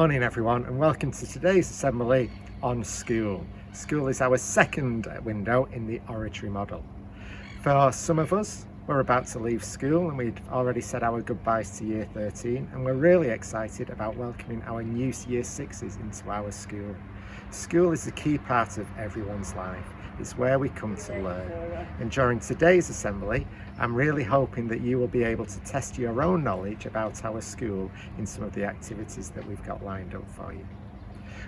morning everyone, and welcome to today's assembly on school. School is our second window in the oratory model. For some of us, we're about to leave school and we've already said our goodbyes to year 13, and we're really excited about welcoming our new year 6s into our school. School is a key part of everyone's life. It's where we come to learn. And during today's assembly, I'm really hoping that you will be able to test your own knowledge about our school in some of the activities that we've got lined up for you.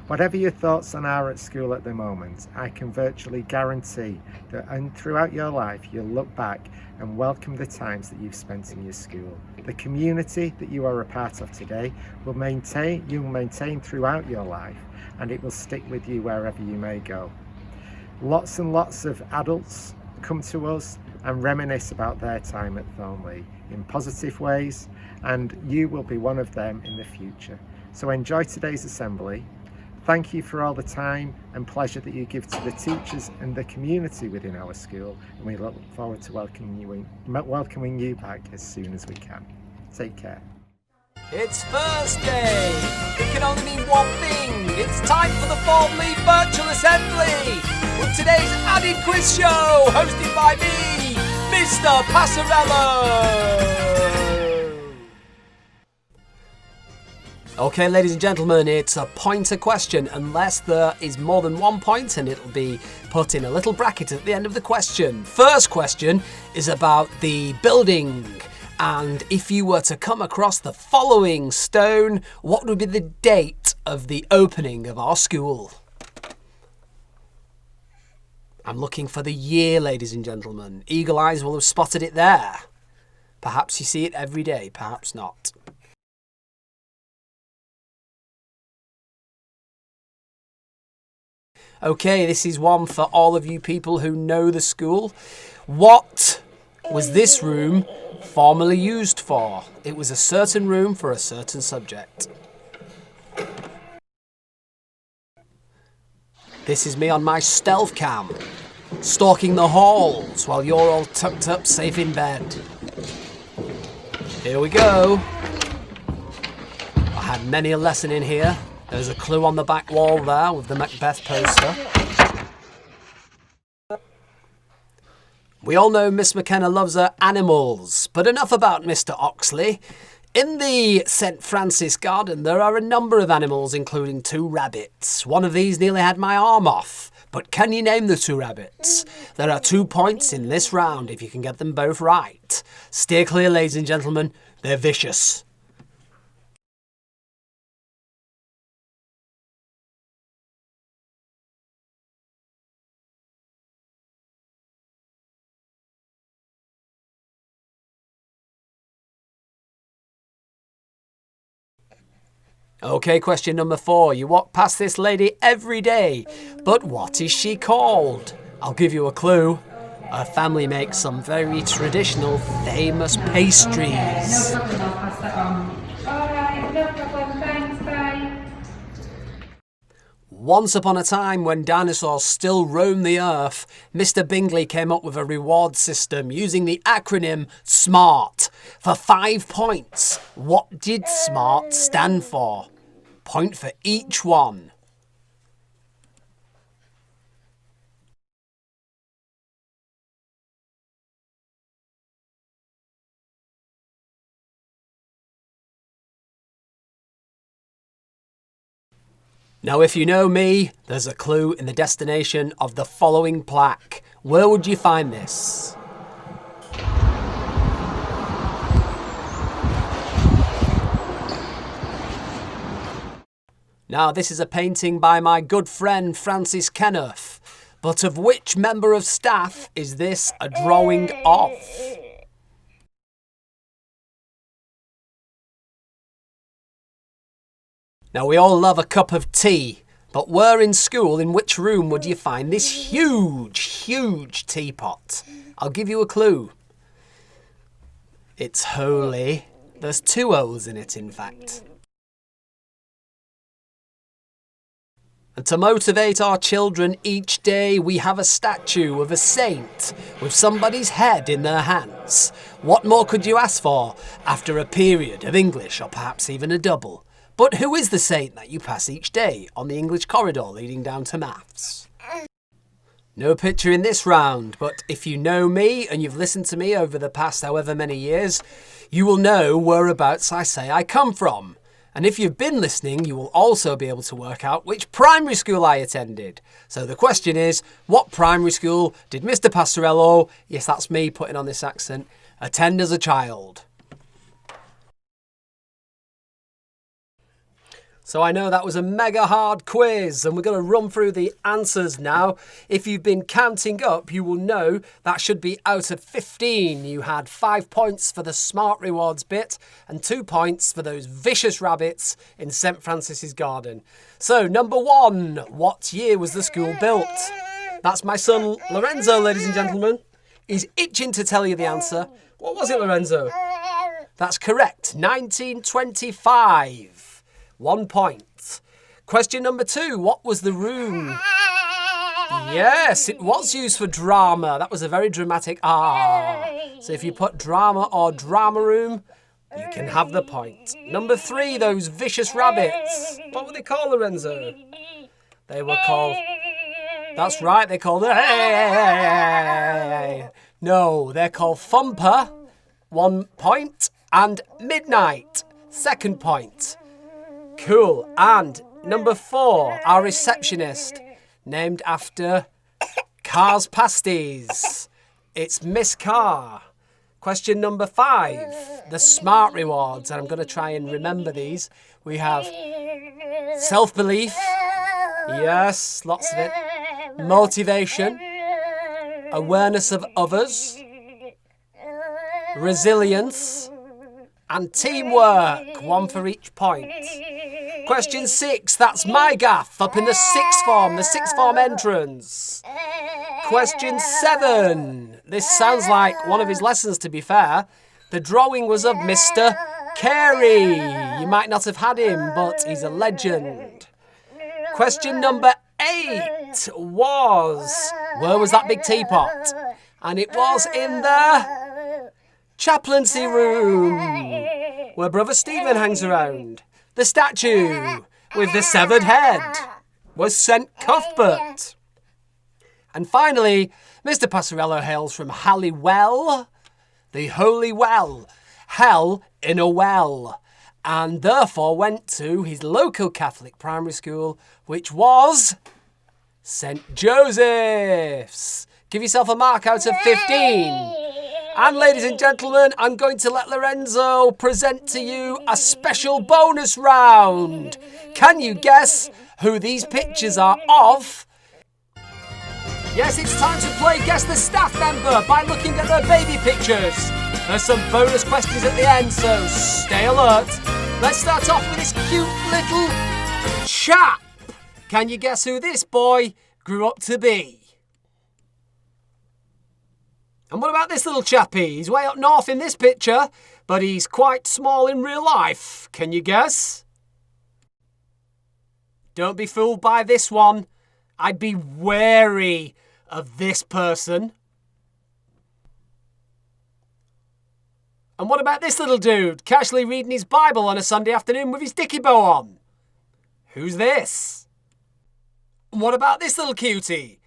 Whatever your thoughts on are at school at the moment, I can virtually guarantee that throughout your life you'll look back and welcome the times that you've spent in your school. The community that you are a part of today you'll maintain throughout your life, and it will stick with you wherever you may go. Lots and lots of adults come to us and reminisce about their time at Thornleigh in positive ways, and you will be one of them in the future. So enjoy today's assembly. Thank you for all the time and pleasure that you give to the teachers and the community within our school, and we look forward to welcoming you back as soon as we can. Take care. It's Thursday! It can only mean one thing. It's time for the Thornleigh Virtual Assembly with today's added quiz show hosted by me, Mr Passarello! Okay, ladies and gentlemen, it's a pointer question unless there is more than 1 point, and it'll be put in a little bracket at the end of the question. First question is about the building. And if you were to come across the following stone, what would be the date of the opening of our school? I'm looking for the year, ladies and gentlemen. Eagle Eyes will have spotted it there. Perhaps you see it every day, perhaps not. Okay, this is one for all of you people who know the school. What was this room formerly used for? It was a certain room for a certain subject. This is me on my stealth cam, stalking the halls while you're all tucked up safe in bed. Here we go. I had many a lesson in here. There's a clue on the back wall there with the Macbeth poster. We all know Miss McKenna loves her animals, but enough about Mr. Oxley. In the St. Francis Garden, there are a number of animals, including 2 rabbits. One of these nearly had my arm off, but can you name the 2 rabbits? There are 2 points in this round if you can get them both right. Steer clear, ladies and gentlemen, they're vicious. Okay, question number 4. You walk past this lady every day, but what is she called? I'll give you a clue. Her family makes some very traditional, famous pastries. Once upon a time, when dinosaurs still roamed the earth, Mr. Bingley came up with a reward system using the acronym SMART. For 5 points, what did SMART stand for? Point for each one. Now, if you know me, there's a clue in the destination of the following plaque. Where would you find this? Now, this is a painting by my good friend Francis Kenneth, but of which member of staff is this a drawing of? Now, we all love a cup of tea, but where in school, in which room would you find this huge teapot? I'll give you a clue. It's holy. There's 2 O's in it, in fact. And to motivate our children each day, we have a statue of a saint with somebody's head in their hands. What more could you ask for after a period of English, or perhaps even a double? But who is the saint that you pass each day on the English corridor leading down to maths? No picture in this round, but if you know me and you've listened to me over the past however many years, you will know whereabouts I say I come from. And if you've been listening, you will also be able to work out which primary school I attended. So the question is, what primary school did Mr Passarello, yes that's me putting on this accent, attend as a child? So I know that was a mega hard quiz and we're going to run through the answers now. If you've been counting up, you will know that should be out of 15. You had 5 points for the smart rewards bit and 2 points for those vicious rabbits in St Francis's Garden. So number 1, what year was the school built? That's my son Lorenzo, ladies and gentlemen. He's itching to tell you the answer. What was it, Lorenzo? That's correct, 1925. 1 point. Question number 2. What was the room? Yes, it was used for drama. That was a very dramatic ah. So if you put drama or drama room, you can have the point. Number 3, those vicious rabbits. What were they called, Lorenzo? They were called... That's right, they're called... No, they're called Thumper. 1 point. And Midnight. 2nd point. Cool. And number 4, our receptionist, named after Carr's Pasties. It's Miss Carr. Question number 5, the smart rewards. And I'm going to try and remember these. We have self-belief. Yes, lots of it. Motivation. Awareness of others. Resilience. And teamwork, 1 for each point. Question 6, that's my gaff up in the sixth form entrance. Question 7, this sounds like one of his lessons to be fair. The drawing was of Mr. Carey. You might not have had him, but he's a legend. Question number 8 was, where was that big teapot? And it was in the chaplaincy room, where Brother Stephen hangs around. The statue with the severed head was St Cuthbert. And finally, Mr Passarello hails from Halliwell, the holy well, hell in a well, and therefore went to his local Catholic primary school, which was St Joseph's. Give yourself a mark out of 15. And ladies and gentlemen, I'm going to let Lorenzo present to you a special bonus round. Can you guess who these pictures are of? Yes, it's time to play Guess the Staff Member by looking at their baby pictures. There's some bonus questions at the end, so stay alert. Let's start off with this cute little chap. Can you guess who this boy grew up to be? And what about this little chappie? He's way up north in this picture, but he's quite small in real life. Can you guess? Don't be fooled by this one. I'd be wary of this person. And what about this little dude, casually reading his Bible on a Sunday afternoon with his dicky bow on? Who's this? And what about this little cutie?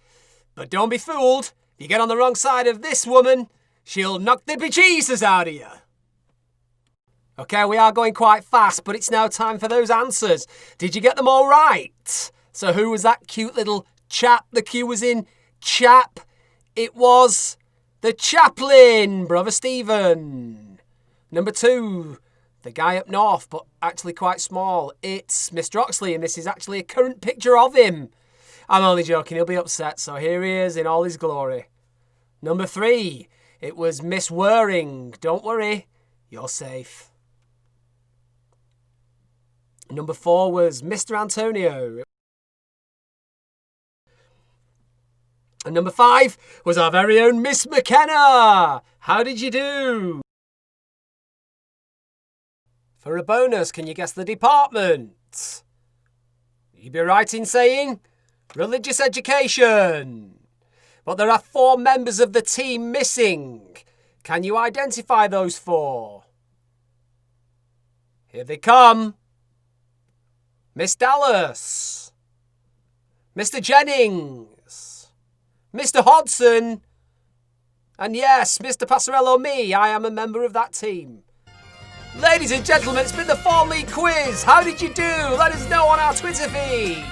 But don't be fooled. If you get on the wrong side of this woman, she'll knock the bejesus out of you. Okay, we are going quite fast, but it's now time for those answers. Did you get them all right? So who was that cute little chap? The Q was in chap. It was the chaplain, Brother Stephen. Number 2, the guy up north, but actually quite small. It's Mr Oxley, and this is actually a current picture of him. I'm only joking, he'll be upset, so here he is in all his glory. Number 3, it was Miss Waring. Don't worry, you're safe. Number 4 was Mr Antonio. And number 5 was our very own Miss McKenna. How did you do? For a bonus, can you guess the department? You'd be right in saying religious education. But there are 4 members of the team missing. Can you identify those 4? Here they come. Miss Dallas, Mr. Jennings, Mr. Hodson, and yes, Mr. Passarello, me, I am a member of that team. Ladies and gentlemen, it's been the Thornleigh quiz. How did you do? Let us know on our Twitter feed.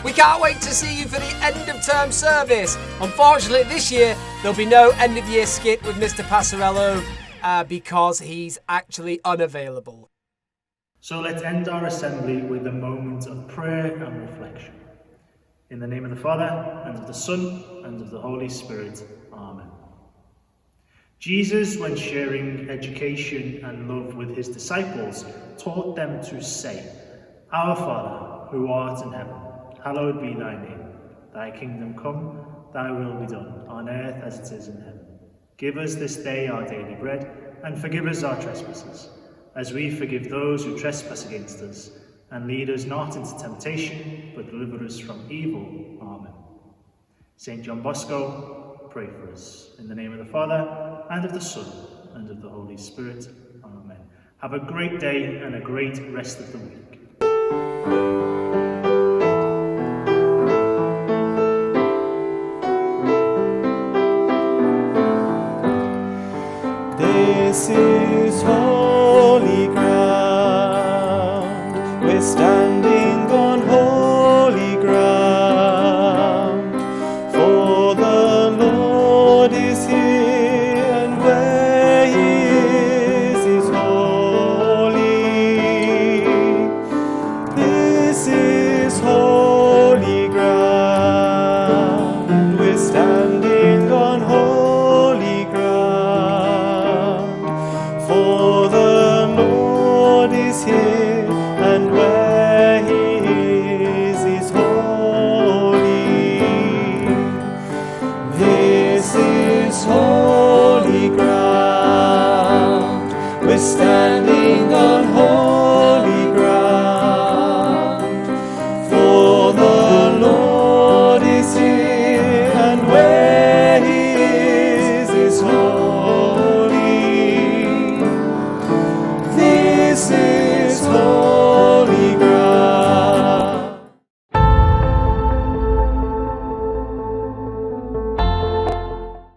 We can't wait to see you for the end of term service. Unfortunately, this year, there'll be no end of year skit with Mr. Passarello because he's actually unavailable. So let's end our assembly with a moment of prayer and reflection. In the name of the Father, and of the Son, and of the Holy Spirit. Amen. Jesus, when sharing education and love with his disciples, taught them to say, Our Father, who art in heaven, hallowed be thy name. Thy kingdom come, thy will be done, on earth as it is in heaven. Give us this day our daily bread, and forgive us our trespasses, as we forgive those who trespass against us. And lead us not into temptation, but deliver us from evil. Amen. Saint John Bosco, pray for us. In the name of the Father, and of the Son, and of the Holy Spirit. Amen. Have a great day and a great rest of the week. This is